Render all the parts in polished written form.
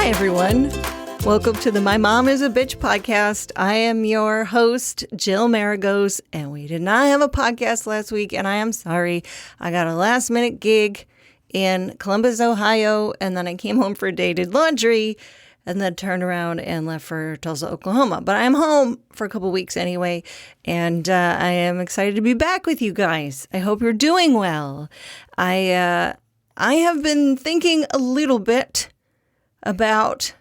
Hi, everyone. Welcome to the My Mom is a Bitch podcast. I am your host, Jill Maragos, and we did not have a podcast last week, and I am sorry. I got a last-minute gig in Columbus, Ohio, and then I came home for a day, did laundry, and then turned around and left for Tulsa, Oklahoma. But I'm home for a couple weeks anyway, and I am excited to be back with you guys. I hope you're doing well. I have been thinking a little bit about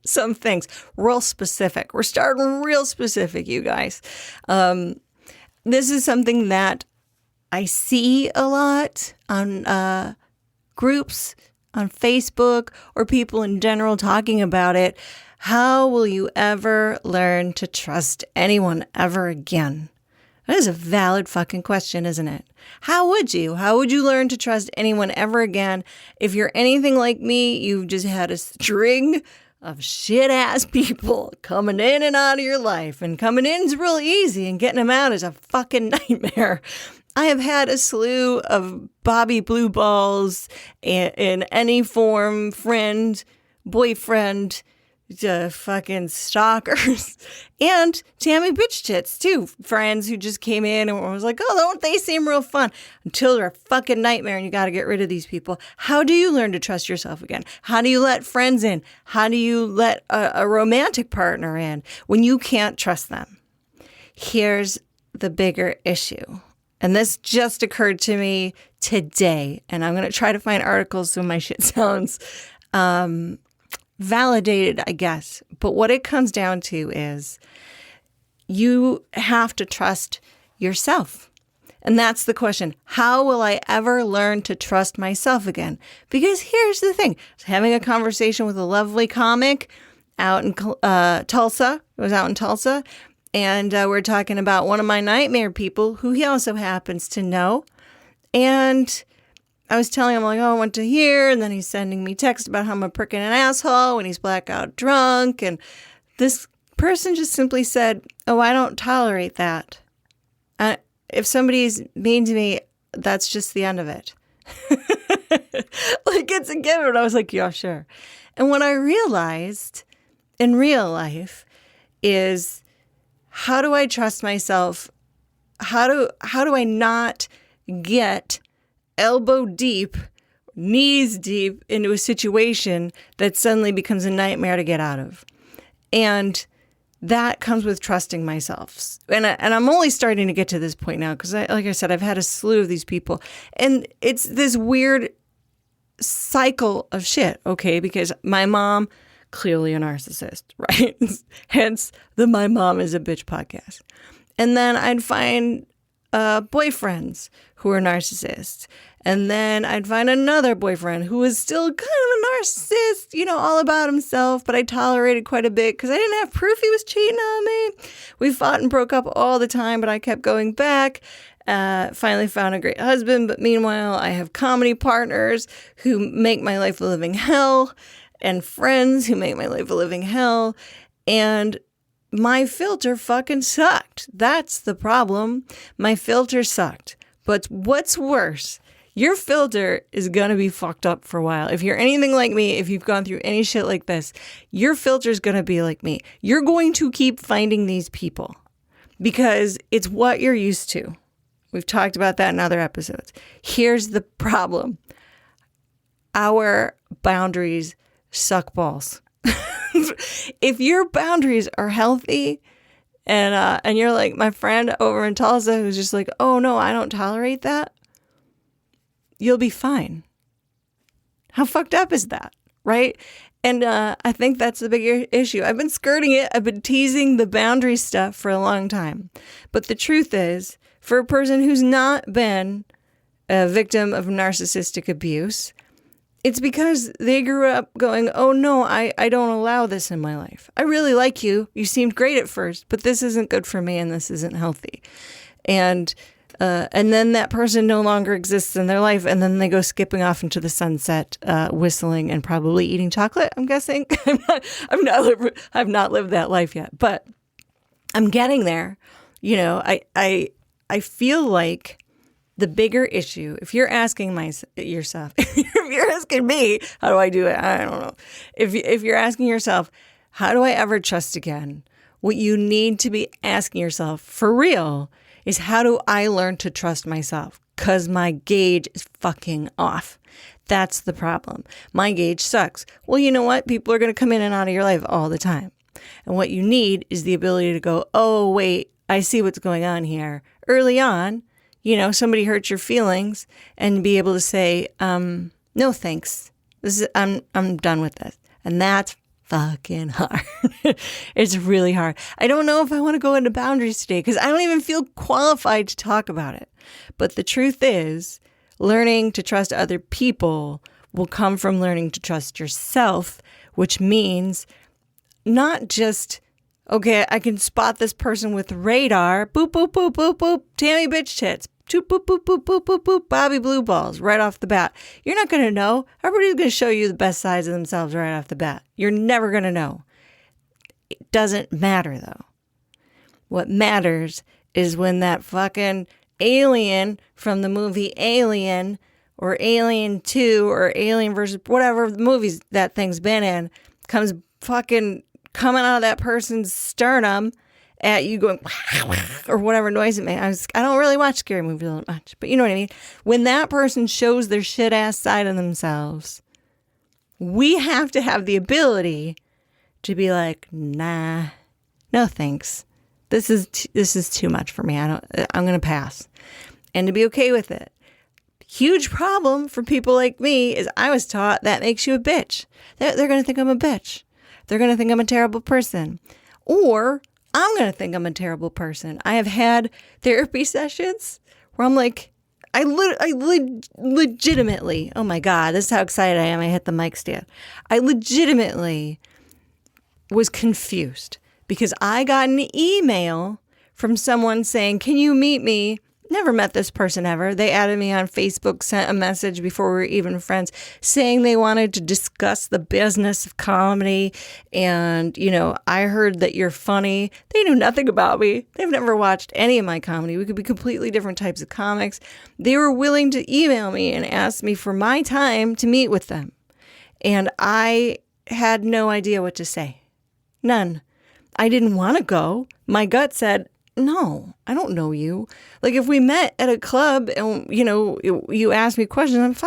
some things real specific. We're starting real specific, you guys. This is something that I see a lot on groups on Facebook or people in general talking about it. How will you ever learn to trust anyone ever again? That is a valid fucking question, isn't it? How would you? How would you learn to trust anyone ever again? If you're anything like me, you've just had a string of shit-ass people coming in and out of your life. And coming in is real easy, and getting them out is a fucking nightmare. I have had a slew of Bobby Blue Balls in any form, friend, boyfriend, fucking stalkers, and Tammy Bitch Tits too. Friends who just came in and was like, oh, don't they seem real fun? Until they're a fucking nightmare and you got to get rid of these people. How do you learn to trust yourself again? How do you let friends in? How do you let a romantic partner in when you can't trust them? Here's the bigger issue. And this just occurred to me today. And I'm going to try to find articles so my shit sounds validated, I guess. But what it comes down to is you have to trust yourself. And that's the question. How will I ever learn to trust myself again? Because here's the thing. I was having a conversation with a lovely comic out in Tulsa. It was out in Tulsa. And we're talking about one of my nightmare people who he also happens to know. And I was telling him, like, oh, I went to here. And then he's sending me text about how I'm a prick and an asshole when he's blackout drunk. And this person just simply said, oh, I don't tolerate that. If somebody's mean to me, that's just the end of it. Like, it's a given. I was like, yeah, sure. And what I realized in real life is, how do I trust myself? How do I not get elbow deep, knees deep into a situation that suddenly becomes a nightmare to get out of? And that comes with trusting myself. And I'm only starting to get to this point now because, like I said, I've had a slew of these people. And it's this weird cycle of shit, okay? Because my mom, clearly a narcissist, right? Hence the My Mom is a Bitch podcast. And then I'd find boyfriends who are narcissists. And then I'd find another boyfriend who was still kind of a narcissist, you know, all about himself, but I tolerated quite a bit because I didn't have proof he was cheating on me. We fought and broke up all the time, but I kept going back. Finally found a great husband, but meanwhile, I have comedy partners who make my life a living hell, and friends who make my life a living hell, and my filter fucking sucked. That's the problem. My filter sucked. But what's worse, your filter is going to be fucked up for a while. If you're anything like me, if you've gone through any shit like this, your filter is going to be like me. You're going to keep finding these people because it's what you're used to. We've talked about that in other episodes. Here's the problem. Our boundaries suck balls. If your boundaries are healthy and you're like my friend over in Tulsa who's just like, oh no, I don't tolerate that, you'll be fine. How fucked up is that, right? And I think that's the bigger issue. I've been skirting it. I've been teasing the boundary stuff for a long time. But the truth is, for a person who's not been a victim of narcissistic abuse, it's because they grew up going, oh no, I don't allow this in my life. I really like you. You seemed great at first, but this isn't good for me and this isn't healthy. And then that person no longer exists in their life, and then they go skipping off into the sunset, whistling and probably eating chocolate, I'm guessing. I've not lived that life yet, but I'm getting there. You know, I feel like the bigger issue, if you're asking yourself, if you're asking me, how do I do it? I don't know. If you're asking yourself, how do I ever trust again? What you need to be asking yourself for real is, how do I learn to trust myself? Because my gauge is fucking off. That's the problem. My gauge sucks. Well, you know what? People are going to come in and out of your life all the time. And what you need is the ability to go, oh, wait, I see what's going on here. Early on, somebody hurt your feelings, and be able to say, no, thanks. I'm done with this. And that's fucking hard. It's really hard. I don't know if I want to go into boundaries today because I don't even feel qualified to talk about it. But the truth is, learning to trust other people will come from learning to trust yourself, which means not just, okay, I can spot this person with radar. Boop, boop, boop, boop, boop. Tammy bitch tits. Boop, boop, boop, boop, boop, boop, boop. Bobby blue balls right off the bat. You're not going to know. Everybody's going to show you the best sides of themselves right off the bat. You're never going to know. It doesn't matter, though. What matters is when that fucking alien from the movie Alien or Alien 2 or Alien versus whatever movies that thing's been in comes fucking coming out of that person's sternum at you going or whatever noise it makes. I don't really watch scary movies that much, but you know what I mean? When that person shows their shit ass side of themselves, we have to have the ability to be like, nah, no thanks. This is too much for me. I'm going to pass. And to be okay with it. Huge problem for people like me is I was taught that makes you a bitch. They're going to think I'm a bitch. They're going to think I'm a terrible person. Or I'm going to think I'm a terrible person. I have had therapy sessions where I'm like, I legitimately, oh my God, this is how excited I am. I hit the mic stand. I legitimately was confused because I got an email from someone saying, can you meet me? Never met this person ever. They added me on Facebook, sent a message before we were even friends, saying they wanted to discuss the business of comedy. And, I heard that you're funny. They knew nothing about me. They've never watched any of my comedy. We could be completely different types of comics. They were willing to email me and ask me for my time to meet with them. And I had no idea what to say. None. I didn't want to go. My gut said, no, I don't know you. Like if we met at a club and, you ask me questions,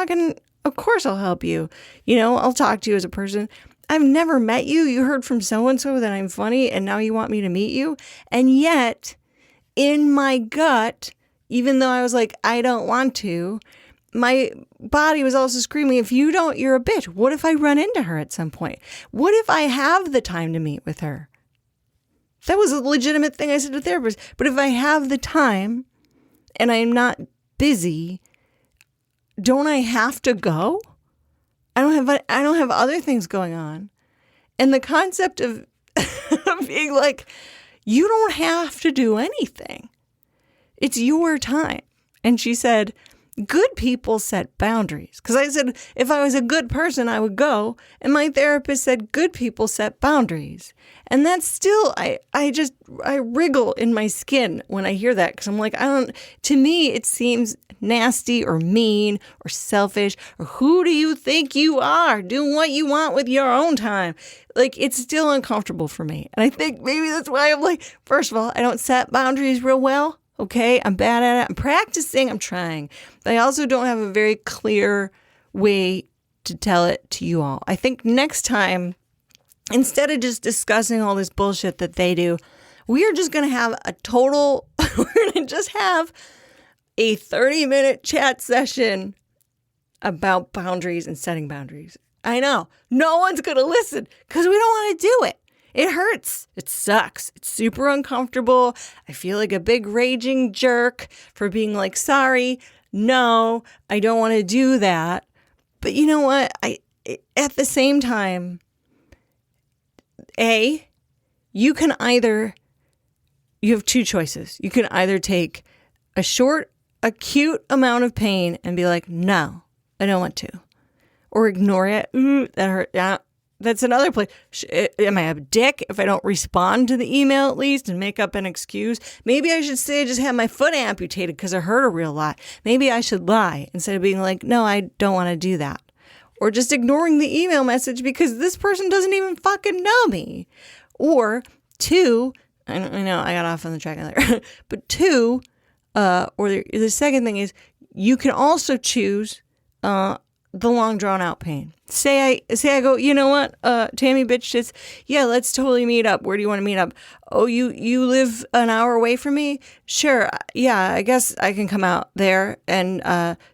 of course I'll help you. I'll talk to you as a person. I've never met you. You heard from so-and-so that I'm funny and now you want me to meet you. And yet in my gut, even though I was like, I don't want to, my body was also screaming, if you don't, you're a bitch. What if I run into her at some point? What if I have the time to meet with her? That was a legitimate thing I said to therapists. But if I have the time and I'm not busy, don't I have to go? I don't have other things going on. And the concept of being like, you don't have to do anything. It's your time. And she said, good people set boundaries. Because I said, if I was a good person, I would go. And my therapist said, good people set boundaries. And that's still, I wriggle in my skin when I hear that. Because I'm like, to me, it seems nasty or mean or selfish. Or who do you think you are doing what you want with your own time? Like, it's still uncomfortable for me. And I think maybe that's why I'm like, first of all, I don't set boundaries real well. Okay, I'm bad at it. I'm practicing. I'm trying. But I also don't have a very clear way to tell it to you all. I think next time, instead of just discussing all this bullshit that they do, we are just going to have we're going to just have a 30-minute chat session about boundaries and setting boundaries. I know. No one's going to listen because we don't want to do it. It hurts. It sucks. It's super uncomfortable. I feel like a big raging jerk for being like, sorry, no, I don't want to do that. But you know what? At the same time, you have two choices. You can either take a short, acute amount of pain and be like, no, I don't want to. Or ignore it. Ooh, that hurt. Yeah. That's another place. Am I a dick if I don't respond to the email at least and make up an excuse? Maybe I should say I just had my foot amputated because I hurt a real lot. Maybe I should lie instead of being like, no, I don't want to do that. Or just ignoring the email message because this person doesn't even fucking know me. Or two, I know I got off on the track there, but two, or the second thing is you can also choose the long drawn out pain. Say I go, you know what, Tammy bitch shits, yeah, let's totally meet up. Where do you want to meet up? Oh, you live an hour away from me? Sure, yeah, I guess I can come out there and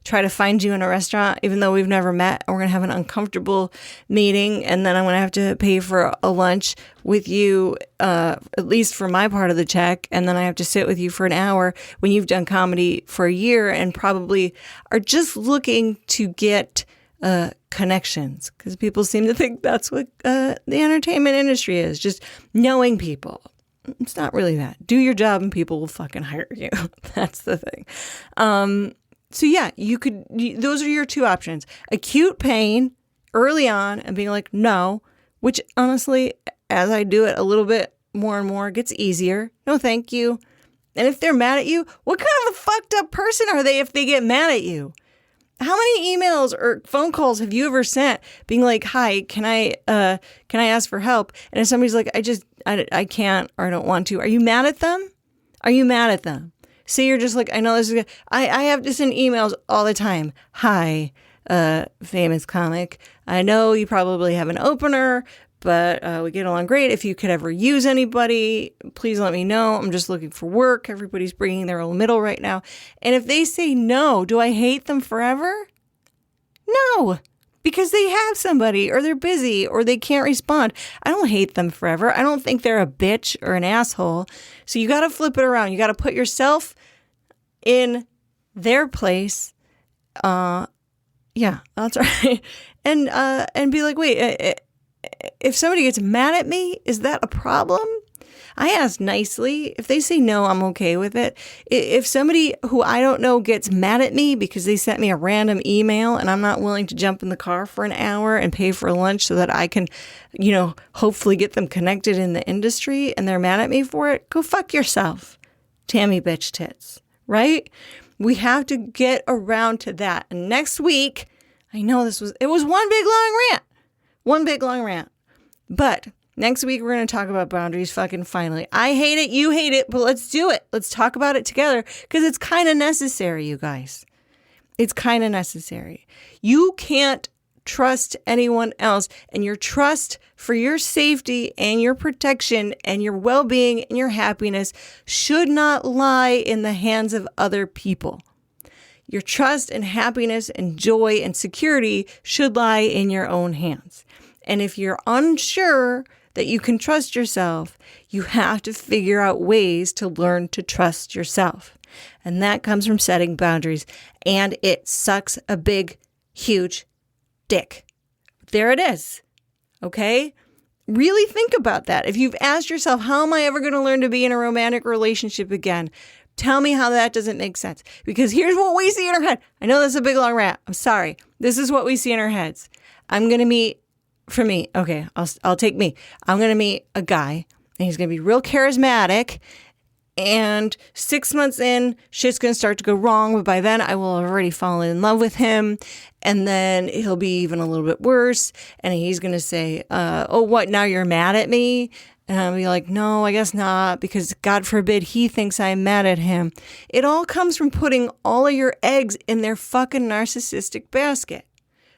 try to find you in a restaurant, even though we've never met. We're going to have an uncomfortable meeting, and then I'm going to have to pay for a lunch with you, at least for my part of the check, and then I have to sit with you for an hour when you've done comedy for a year and probably are just looking to get connections, because people seem to think that's what the entertainment industry is, just knowing people. It's not really that. Do your job and people will fucking hire you. That's the thing. So yeah, those are your two options. Acute pain early on and being like, no, which honestly, as I do it a little bit more and more, it gets easier. No, thank you. And if they're mad at you, what kind of a fucked up person are they if they get mad at you? How many emails or phone calls have you ever sent being like, hi, can I ask for help? And if somebody's like, I can't, or I don't want to, are you mad at them? Are you mad at them? Say you're just like, I know this is good. I have to send emails all the time. Hi, famous comic. I know you probably have an opener, but we get along great. If you could ever use anybody, please let me know. I'm just looking for work. Everybody's bringing their own middle right now. And if they say no, do I hate them forever? No, because they have somebody, or they're busy, or they can't respond. I don't hate them forever. I don't think they're a bitch or an asshole. So you got to flip it around. You got to put yourself in their place. Yeah, that's right. And be like, wait, if somebody gets mad at me, is that a problem? I ask nicely. If they say no, I'm okay with it. If somebody who I don't know gets mad at me because they sent me a random email and I'm not willing to jump in the car for an hour and pay for lunch so that I can, hopefully get them connected in the industry, and they're mad at me for it, go fuck yourself, Tammy bitch tits, right? We have to get around to that. And next week, I know it was one big long rant. But next week, we're going to talk about boundaries fucking finally. I hate it. You hate it. But let's do it. Let's talk about it together, because it's kind of necessary, you guys. It's kind of necessary. You can't trust anyone else. And your trust for your safety and your protection and your well-being and your happiness should not lie in the hands of other people. Your trust and happiness and joy and security should lie in your own hands. And if you're unsure that you can trust yourself, you have to figure out ways to learn to trust yourself. And that comes from setting boundaries. And it sucks a big, huge dick. There it is. Okay? Really think about that. If you've asked yourself, how am I ever going to learn to be in a romantic relationship again? Tell me how that doesn't make sense. Because here's what we see in our head. I know this is a big long rant. I'm sorry. This is what we see in our heads. I'm going to meet, for me, okay, I'll take me. I'm going to meet a guy, and he's going to be real charismatic. And 6 months in, shit's going to start to go wrong. But by then, I will have already fallen in love with him. And then he'll be even a little bit worse. And he's going to say, oh, what, now you're mad at me? And I'll be like, no, I guess not, because God forbid he thinks I'm mad at him. It all comes from putting all of your eggs in their fucking narcissistic basket.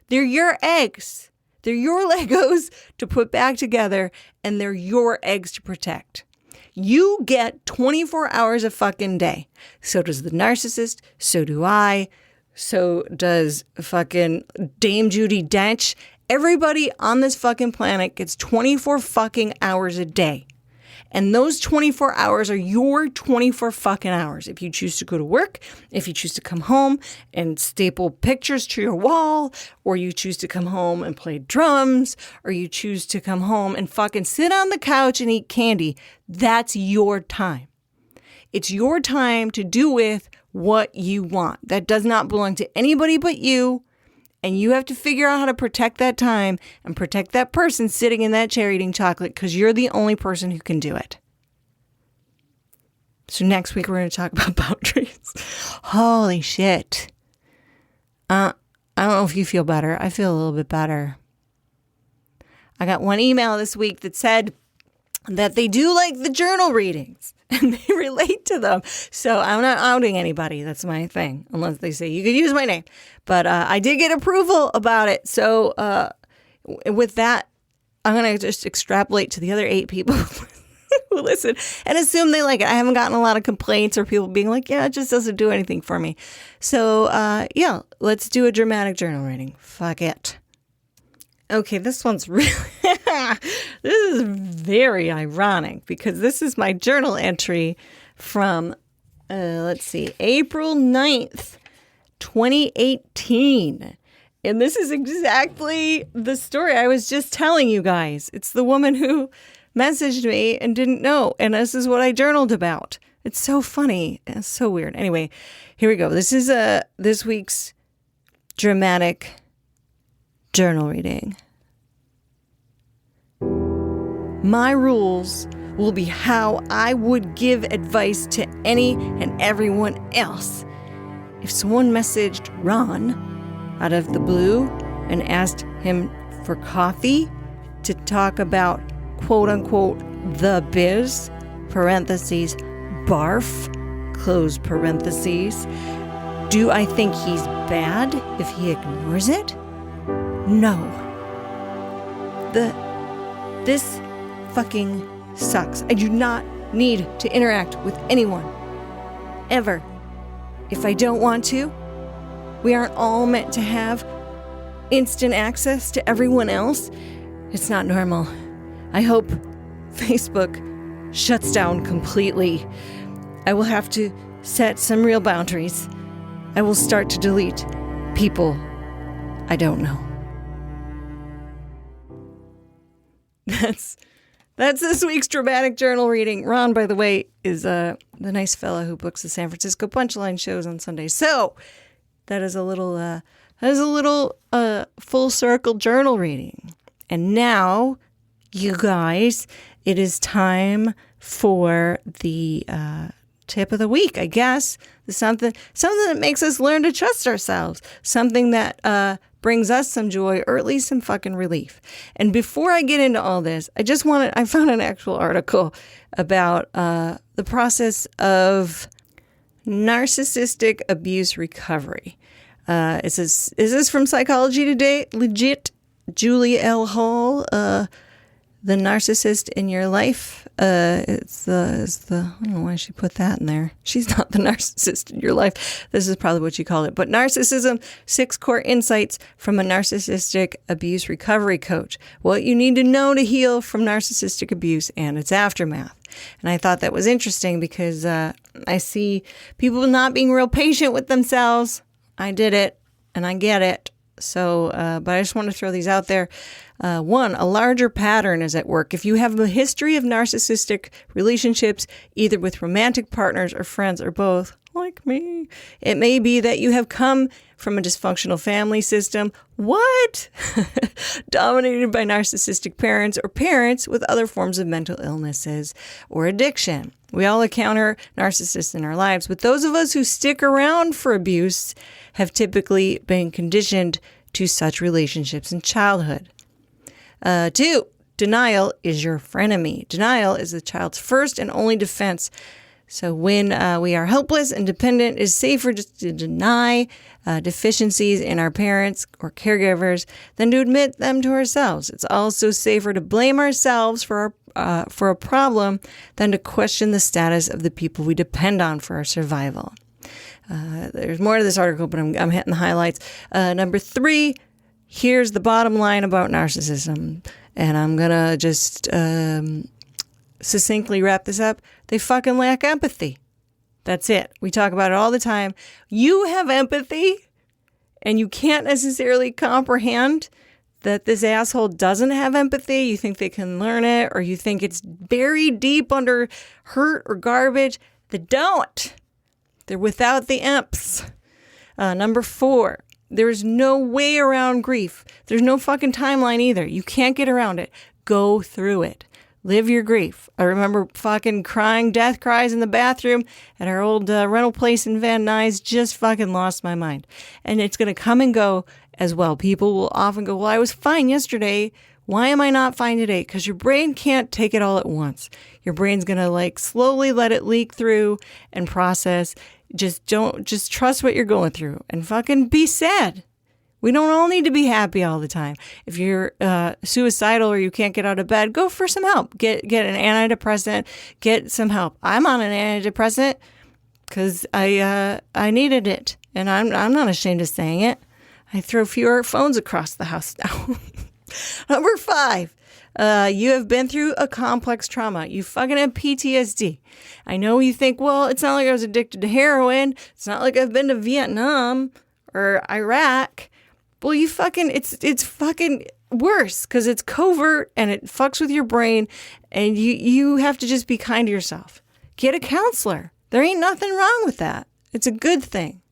They're your eggs. They're your Legos to put back together, and they're your eggs to protect. You get 24 hours a fucking day. So does the narcissist. So do I. So does fucking Dame Judi Dench. Everybody on this fucking planet gets 24 fucking hours a day. And those 24 hours are your 24 fucking hours. If you choose to go to work, if you choose to come home and staple pictures to your wall, or you choose to come home and play drums, or you choose to come home and fucking sit on the couch and eat candy, that's your time. It's your time to do with what you want. That does not belong to anybody but you. And you have to figure out how to protect that time and protect that person sitting in that chair eating chocolate because you're the only person who can do it. So next week we're going to talk about boundaries. Holy shit. I don't know if you feel better. I feel a little bit better. I got one email this week that said that they do like the journal readings and they relate to them. So I'm not outing anybody. That's my thing, unless they say you could use my name. But I did get approval about it. So with that, I'm going to just extrapolate to the other 8 people who listen and assume they like it. I haven't gotten a lot of complaints or people being like, yeah, it just doesn't do anything for me. So yeah, let's do a dramatic journal reading. Fuck it. Okay, this one's really, this is very ironic because this is my journal entry from, let's see, April 9th, 2018. And this is exactly the story I was just telling you guys. It's the woman who messaged me and didn't know. And this is what I journaled about. It's so funny. It's so weird. Anyway, here we go. This is this week's dramatic journal reading. My rules will be how I would give advice to any and everyone else. If someone messaged Ron out of the blue and asked him for coffee to talk about quote unquote the biz, parentheses, barf, close parentheses, do I think he's bad if he ignores it? No. This fucking sucks. I do not need to interact with anyone. Ever. If I don't want to, we aren't all meant to have instant access to everyone else. It's not normal. I hope Facebook shuts down completely. I will have to set some real boundaries. I will start to delete people I don't know. That's this week's dramatic journal reading. Ron, by the way, is the nice fella who books the San Francisco Punchline shows on Sundays. So that is a little full circle journal reading. And now, you guys, it is time for the tip of the week, I guess. Something that makes us learn to trust ourselves. Something that brings us some joy or at least some fucking relief. And before I get into all this, I found an actual article about the process of narcissistic abuse recovery. Is this from Psychology Today? Legit. Julie L. Hall, The Narcissist in Your Life. It's the I don't know why she put that in there. She's not the narcissist in your life. This is probably what you call it. But Narcissism, 6 Core Insights from a Narcissistic Abuse Recovery Coach. What you need to know to heal from narcissistic abuse and its aftermath. And I thought that was interesting because I see people not being real patient with themselves. I did it and I get it. So, but I just want to throw these out there. 1, a larger pattern is at work. If you have a history of narcissistic relationships, either with romantic partners or friends or both, like me, it may be that you have come from a dysfunctional family system. What? Dominated by narcissistic parents or parents with other forms of mental illnesses or addiction. We all encounter narcissists in our lives, but those of us who stick around for abuse have typically been conditioned to such relationships in childhood. 2, denial is your frenemy. Denial is the child's first and only defense. So when we are helpless and dependent, it is safer just to deny deficiencies in our parents or caregivers than to admit them to ourselves. It's also safer to blame ourselves for a problem than to question the status of the people we depend on for our survival. There's more to this article, but I'm hitting the highlights. Number 3, here's the bottom line about narcissism. And I'm going to just succinctly wrap this up. They fucking lack empathy. That's it. We talk about it all the time. You have empathy and you can't necessarily comprehend that this asshole doesn't have empathy. You think they can learn it, or you think it's buried deep under hurt or garbage. They don't. They're without the emps. Number 4, There's no way around grief. There's no fucking timeline either. You can't get around it. Go through it. Live your grief. I remember fucking crying death cries in the bathroom at our old rental place in Van Nuys. Just fucking lost my mind. And it's going to come and go as well. People will often go, well, I was fine yesterday. Why am I not fine today? Because your brain can't take it all at once. Your brain's going to like slowly let it leak through and process. Just trust what you're going through and fucking be sad. We don't all need to be happy all the time. If you're suicidal or you can't get out of bed, go for some help. Get an antidepressant. Get some help. I'm on an antidepressant because I needed it, and I'm not ashamed of saying it. I throw fewer phones across the house now. Number 5. You have been through a complex trauma. You fucking have PTSD. I know you think, well, it's not like I was addicted to heroin. It's not like I've been to Vietnam or Iraq. Well, it's fucking worse because it's covert and it fucks with your brain, and you have to just be kind to yourself. Get a counselor. There ain't nothing wrong with that. It's a good thing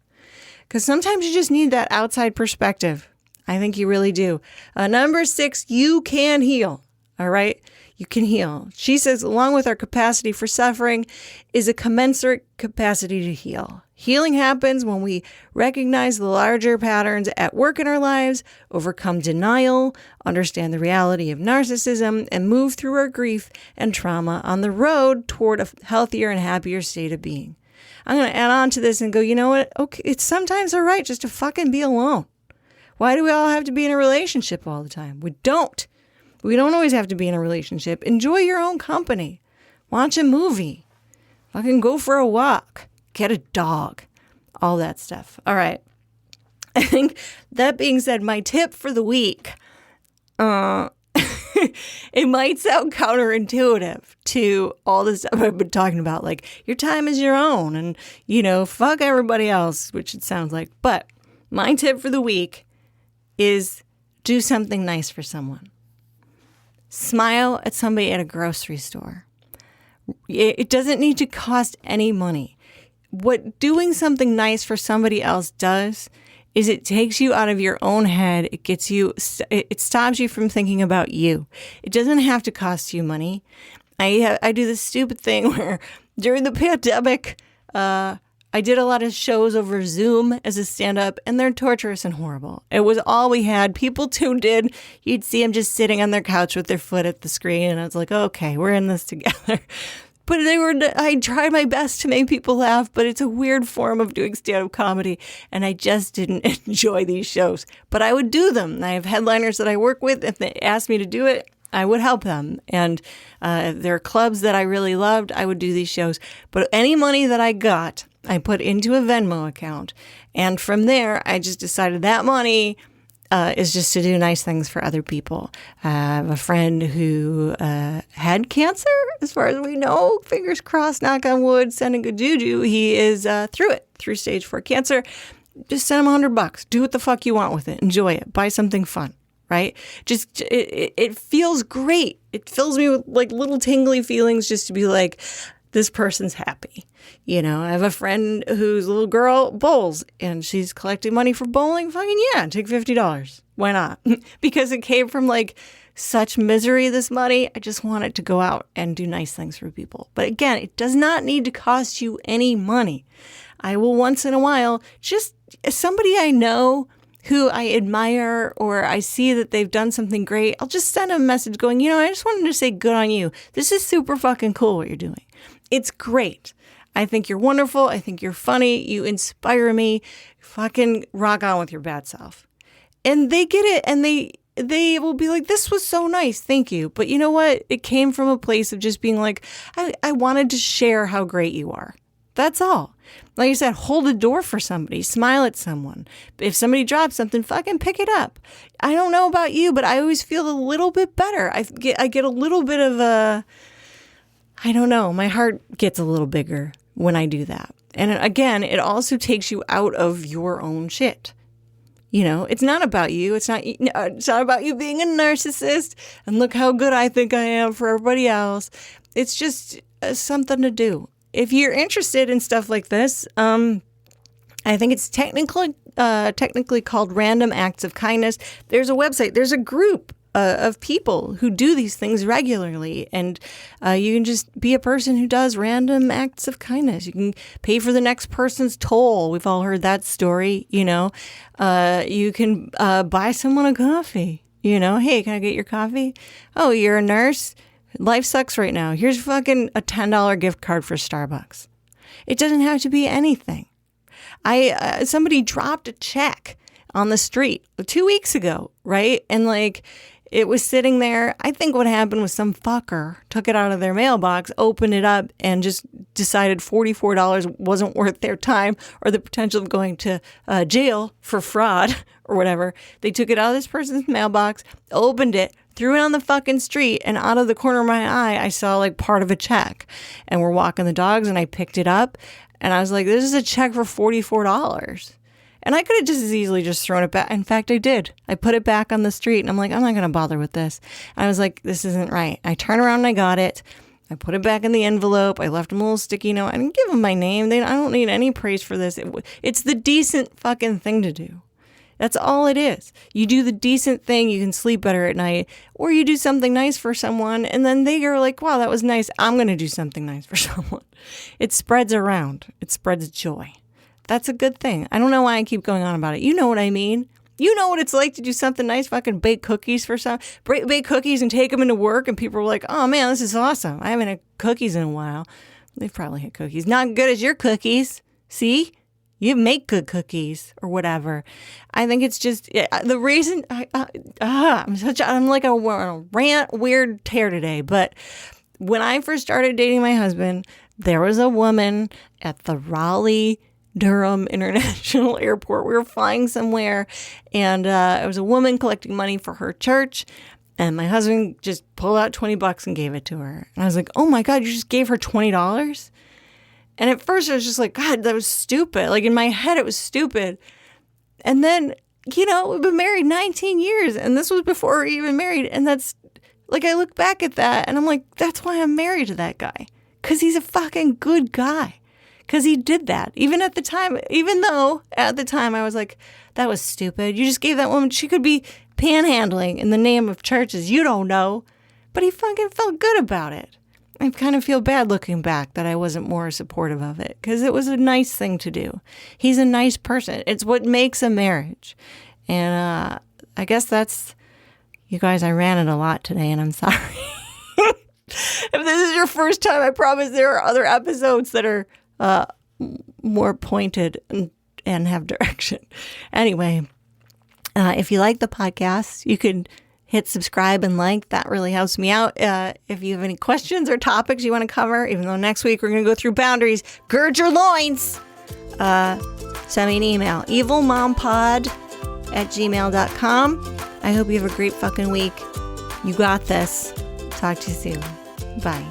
because sometimes you just need that outside perspective. I think you really do. Number 6, you can heal. All right? You can heal. She says, along with our capacity for suffering is a commensurate capacity to heal. Healing happens when we recognize the larger patterns at work in our lives, overcome denial, understand the reality of narcissism, and move through our grief and trauma on the road toward a healthier and happier state of being. I'm going to add on to this and go, you know what? Okay, it's sometimes all right just to fucking be alone. Why do we all have to be in a relationship all the time? We don't. We don't always have to be in a relationship. Enjoy your own company. Watch a movie. Fucking go for a walk. Get a dog. All that stuff. All right. I think that being said, my tip for the week, it might sound counterintuitive to all the stuff I've been talking about. Like, your time is your own and, fuck everybody else, which it sounds like. But my tip for the week is do something nice for someone. Smile at somebody at a grocery store. It doesn't need to cost any money. What doing something nice for somebody else does is it takes you out of your own head. It stops you from thinking about you. It doesn't have to cost you money. I do this stupid thing where during the pandemic, I did a lot of shows over Zoom as a stand-up, and they're torturous and horrible. It was all we had. People tuned in. You'd see them just sitting on their couch with their foot at the screen, and I was like, okay, we're in this together. But I tried my best to make people laugh, but it's a weird form of doing stand-up comedy, and I just didn't enjoy these shows. But I would do them. I have headliners that I work with. If they asked me to do it, I would help them. And there are clubs that I really loved. I would do these shows. But any money that I got, I put into a Venmo account. And from there, I just decided that money is just to do nice things for other people. I have a friend who had cancer, as far as we know. Fingers crossed, knock on wood, sending good juju. He is through stage 4 cancer. Just send him $100. Do what the fuck you want with it. Enjoy it. Buy something fun. Right? Just, it feels great. It fills me with like little tingly feelings just to be like, this person's happy. I have a friend whose little girl bowls and she's collecting money for bowling. Fucking yeah, take $50. Why not? Because it came from like such misery, this money. I just want it to go out and do nice things for people. But again, it does not need to cost you any money. I will once in a while, just somebody I know who I admire or I see that they've done something great, I'll just send them a message going, I just wanted to say good on you. This is super fucking cool what you're doing. It's great. I think you're wonderful. I think you're funny. You inspire me. Fucking rock on with your bad self. And they get it and they will be like, this was so nice. Thank you. But you know what? It came from a place of just being like, I wanted to share how great you are. That's all. Like I said, hold a door for somebody. Smile at someone. If somebody drops something, fucking pick it up. I don't know about you, but I always feel a little bit better. I get a little bit of I don't know. My heart gets a little bigger when I do that. And again, it also takes you out of your own shit. It's not about you. It's not about you being a narcissist and look how good I think I am for everybody else. It's just something to do. If you're interested in stuff like this, I think it's technically technically called Random Acts of Kindness. There's a website. There's a group of people who do these things regularly. And you can just be a person who does random acts of kindness. You can pay for the next person's toll. We've all heard that story, you know. You can buy someone a coffee, you know. Hey, can I get your coffee? Oh, you're a nurse? Life sucks right now. Here's fucking a $10 gift card for Starbucks. It doesn't have to be anything. Somebody dropped a check on the street 2 weeks ago, right? And like, it was sitting there. I think what happened was some fucker took it out of their mailbox, opened it up, and just decided $44 wasn't worth their time or the potential of going to jail for fraud or whatever. They took it out of this person's mailbox, opened it, threw it on the fucking street, and out of the corner of my eye, I saw like part of a check. And we're walking the dogs, and I picked it up, and I was like, this is a check for $44. And I could have just as easily just thrown it back. In fact, I did. I put it back on the street, and I'm like, I'm not going to bother with this. And I was like, this isn't right. I turned around and I got it. I put it back in the envelope. I left them a little sticky note. I didn't give them my name. I don't need any praise for this. It's the decent fucking thing to do. That's all it is. You do the decent thing, you can sleep better at night, or you do something nice for someone, and then they are like, wow, that was nice. I'm going to do something nice for someone. It spreads around. It spreads joy. That's a good thing. I don't know why I keep going on about it. You know what I mean. You know what it's like to do something nice, fucking bake cookies for bake cookies and take them into work, and people are like, oh man, this is awesome. I haven't had cookies in a while. They've probably had cookies. Not good as your cookies. See? You make good cookies or whatever. I think it's just the reason I'm like a rant weird tear today. But when I first started dating my husband, there was a woman at the Raleigh-Durham International Airport. We were flying somewhere, and it was a woman collecting money for her church. And my husband just pulled out $20 and gave it to her. And I was like, oh my God, you just gave her $20? And at first I was just like, God, that was stupid. Like in my head, it was stupid. And then, you know, we've been married 19 years, and this was before we were even married. And that's like, I look back at that and I'm like, that's why I'm married to that guy. Because he's a fucking good guy. Because he did that. Even at the time, even though at the time I was like, that was stupid. You just gave that woman, she could be panhandling in the name of churches. You don't know. But he fucking felt good about it. I kind of feel bad looking back that I wasn't more supportive of it, because it was a nice thing to do. He's a nice person. It's what makes a marriage. And I guess that's, you guys, I ranted a lot today, and I'm sorry. If this is your first time, I promise there are other episodes that are more pointed and have direction. Anyway, if you like the podcast, you can hit subscribe and like. That really helps me out. If you have any questions or topics you want to cover, even though next week we're going to go through boundaries, gird your loins. Send me an email, evilmompod@gmail.com. I hope you have a great fucking week. You got this. Talk to you soon. Bye.